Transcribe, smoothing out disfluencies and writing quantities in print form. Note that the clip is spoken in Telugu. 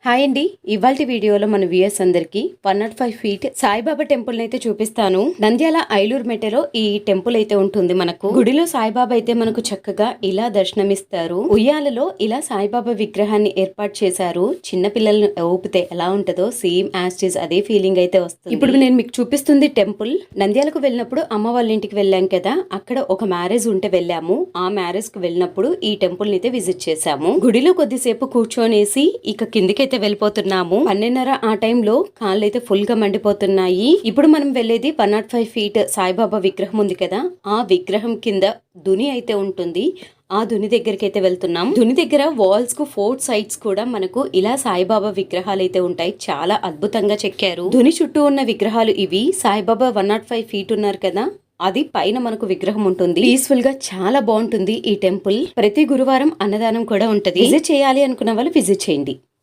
హాయ్ అండి, ఇవాల్టి వీడియోలో మన వ్యూయర్స్ అందరికి 105 ఫీట్ సాయిబాబా టెంపుల్ అయితే చూపిస్తాను. నంద్యాల ఐలూరు మెట్టలో ఈ టెంపుల్ అయితే ఉంటుంది. మనకు గుడిలో సాయిబాబా అయితే మనకు చక్కగా ఇలా దర్శనమిస్తారు. ఉయ్యాలలో ఇలా సాయిబాబా విగ్రహాన్ని ఏర్పాటు చేశారు. చిన్న పిల్లలను ఊపితే ఎలా ఉంటుందో సేమ్ యాస్టిస్ అదే ఫీలింగ్ అయితే వస్తుంది. ఇప్పుడు నేను మీకు చూపిస్తుంది టెంపుల్. నంద్యాలకు వెళ్ళినప్పుడు అమ్మ వాళ్ళ ఇంటికి వెళ్ళాం కదా, అక్కడ ఒక మ్యారేజ్ ఉంటే వెళ్ళాము. ఆ మ్యారేజ్ కు వెళ్ళినప్పుడు ఈ టెంపుల్ ని అయితే విజిట్ చేశాము. గుడిలో కొద్దిసేపు కూర్చొనేసి ఇక కిందికి అయితే వెళ్ళిపోతున్నాము. 12:30 ఆ టైంలో కాళ్ళు అయితే ఫుల్ గా మండిపోతున్నాయి. ఇప్పుడు మనం వెళ్ళేది 105 ఫీట్ సాయిబాబా విగ్రహం ఉంది కదా, ఆ విగ్రహం కింద దుని అయితే ఉంటుంది. ఆ దుని దగ్గరికి అయితే వెళ్తున్నాం. దుని దగ్గర వాల్స్ కు 4 సైడ్స్ కూడా మనకు ఇలా సాయిబాబా విగ్రహాలు అయితే ఉంటాయి. చాలా అద్భుతంగా చెక్కారు. దుని చుట్టూ ఉన్న విగ్రహాలు ఇవి. సాయిబాబా 105 ఫీట్ ఉన్నారు కదా, అది పైన మనకు విగ్రహం ఉంటుంది. పీస్ఫుల్ గా చాలా బాగుంటుంది ఈ టెంపుల్. ప్రతి గురువారం అన్నదానం కూడా ఉంటది. విజిట్ చేయాలి అనుకున్న వాళ్ళు విజిట్ చేయండి.